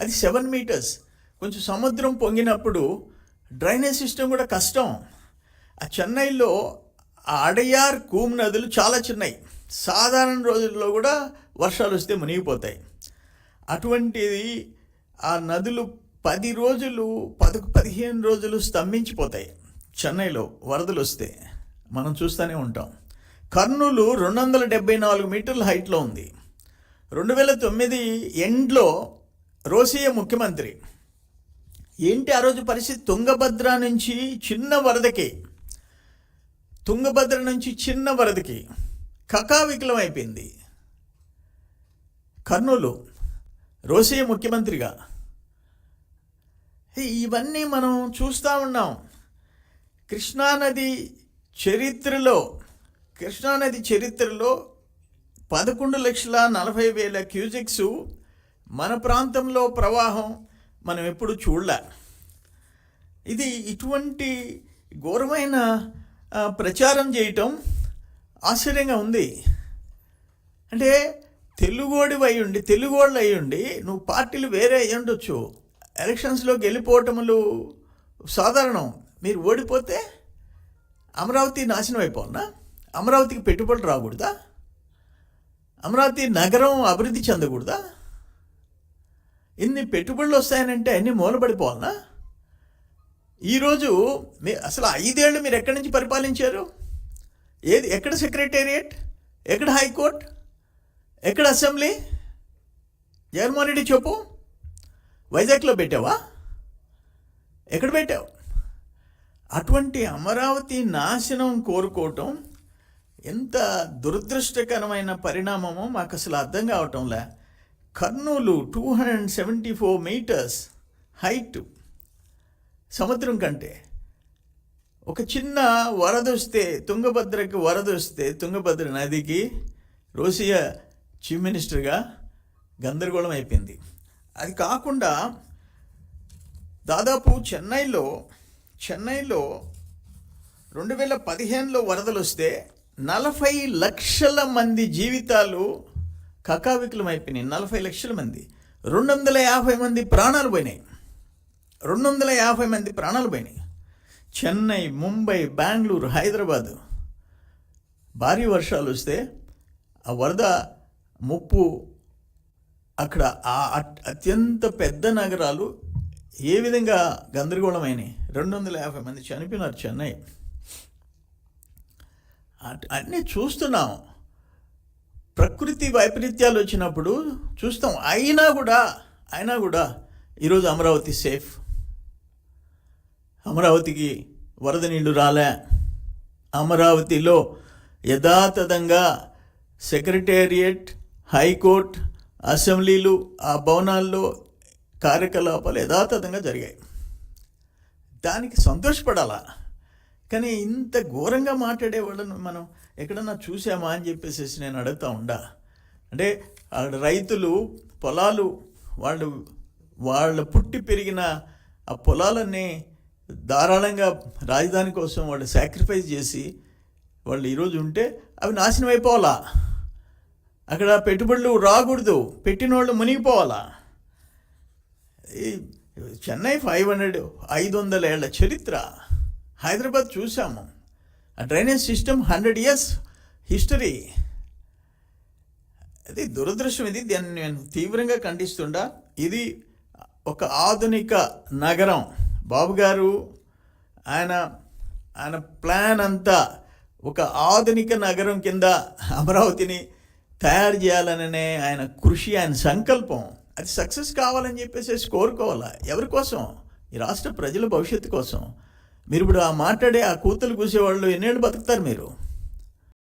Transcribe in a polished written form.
అది 7 మీటర్స్. కొంచెం సముద్రం పొంగినప్పుడు డ్రైనేజ్ సిస్టమ్ కూడా కష్టం. ఆ చెన్నైలో ఆ అడయార్, కూమ్ నదులు చాలా చిన్నవి. సాధారణ రోజుల్లో కూడా వర్షాలు వస్తే మునిగిపోతాయి. అటువంటిది ఆ నదులు 10 రోజులు 15 రోజులు స్తంభించిపోతాయి చెన్నైలో వరదలు వస్తే. మనం చూస్తూనే ఉంటాం. కర్నూలు 274 మీటర్ల హైట్లో ఉంది. 2009 ఎండ్లో రోసియా ముఖ్యమంత్రి. ఏంటి ఆ రోజు పరిస్థితి? తుంగభద్ర నుంచి చిన్న వరదకి కకావికలం అయిపోయింది కర్నూలు, రోసియా ముఖ్యమంత్రిగా. ఇవన్నీ మనం చూస్తూ ఉన్నాం. కృష్ణానది చరిత్రలో 11,40,000 క్యూసెక్స్ మన ప్రాంతంలో ప్రవాహం మనం ఎప్పుడు చూడలే. ఇది ఇటువంటి ఘోరమైన ప్రచారం చేయటం ఆశ్చర్యంగా ఉంది. అంటే తెలుగోళ్ళు అయ్యుండి నువ్వు పార్టీలు వేరే అయ్యి ఉండొచ్చు, ఎలక్షన్స్లోకి వెళ్ళిపోవటములు సాధారణం. మీరు ఓడిపోతే అమరావతి నాశనం అయిపోనా? అమరావతికి పెట్టుబడులు రాకూడదా? అమరావతి నగరం అభివృద్ధి చెందకూడదా? ఇన్ని పెట్టుబడులు వస్తాయనంటే అన్నీ మూలపడిపోవాలనా? ఈరోజు అసలు 5 ఏళ్ళు మీరు ఎక్కడి నుంచి పరిపాలించారు? ఎక్కడ సెక్రటేరియట్, ఎక్కడ హైకోర్టు, ఎక్కడ అసెంబ్లీ? జగన్మోహన్ రెడ్డి చెప్పు. వైజాగ్లో పెట్టావా? ఎక్కడ పెట్టావు? అటువంటి అమరావతి నాశనం కోరుకోవటం ఎంత దురదృష్టకరమైన పరిణామమో మాకు అసలు అర్థం కావటంలే. కర్నూలు 274 మీటర్స్ హైట్ సముద్రం కంటే. ఒక చిన్న వరదొస్తే, తుంగభద్ర నదికి రోసియా చీఫ్ మినిస్టర్గా గందరగోళం అయిపోయింది. అది కాకుండా దాదాపు చెన్నైలో 2015లో వరదలు వస్తే 40 లక్షల మంది జీవితాలు కకావికలం అయిపోయినాయి. 40 లక్షల మంది, 250 మంది ప్రాణాలు పోయినాయి. చెన్నై, ముంబై, బెంగళూరు, హైదరాబాదు భారీ వర్షాలు వస్తే ఆ వరద ముప్పు అక్కడ ఆ అత్యంత పెద్ద నగరాలు ఏ విధంగా గందరగోళమైనాయి. 250 మంది చనిపోయినారు చెన్నై. అన్నీ చూస్తున్నాం. ప్రకృతి వైపరీత్యాలు వచ్చినప్పుడు చూస్తాం. అయినా కూడా ఈరోజు అమరావతి సేఫ్. అమరావతికి వరద నీళ్లు రాలే. అమరావతిలో యథాతథంగా సెక్రటేరియట్, హైకోర్టు, అసెంబ్లీలు, ఆ భవనాల్లో కార్యకలాపాలు యథాతథంగా జరిగాయి. దానికి సంతోషపడాలా. కానీ ఇంత ఘోరంగా మాట్లాడే వాళ్ళను మనం ఎక్కడన్నా చూసామా అని చెప్పేసి నేను అడుగుతూ ఉండా. అంటే రైతులు పొలాలు వాళ్ళ పుట్టి పెరిగిన ఆ పొలాలన్నీ ధారాళంగా రాజధాని కోసం వాళ్ళు సాక్రిఫైస్ చేసి వాళ్ళు ఈరోజు ఉంటే అవి నాశనం అయిపోవాలా. అక్కడ పెట్టుబడులు రాకూడదు, పెట్టిన వాళ్ళు మునిగిపోవాలా. ఈ చెన్నై 500 ఏళ్ల చరిత్ర. హైదరాబాద్ చూసాము. ఆ డ్రైనేజ్ సిస్టమ్ 100 years హిస్టరీ. అది దురదృష్టం. దాన్ని నేను తీవ్రంగా ఖండిస్తుండా. ఇది ఒక ఆధునిక నగరం. బాబు గారు ఆయన ప్లాన్ అంతా ఒక ఆధునిక నగరం కింద అమరావతిని తయారు చేయాలనే ఆయన కృషి, ఆయన సంకల్పం, అది సక్సెస్ కావాలని చెప్పేసి కోరుకోవాలా. ఎవరి కోసం? ఈ రాష్ట్ర ప్రజల భవిష్యత్తు కోసం. మీరు ఇప్పుడు ఆ మాట్లాడే ఆ కూతులు కూసేవాళ్ళు ఎన్నేళ్ళు బతుకుతారు మీరు?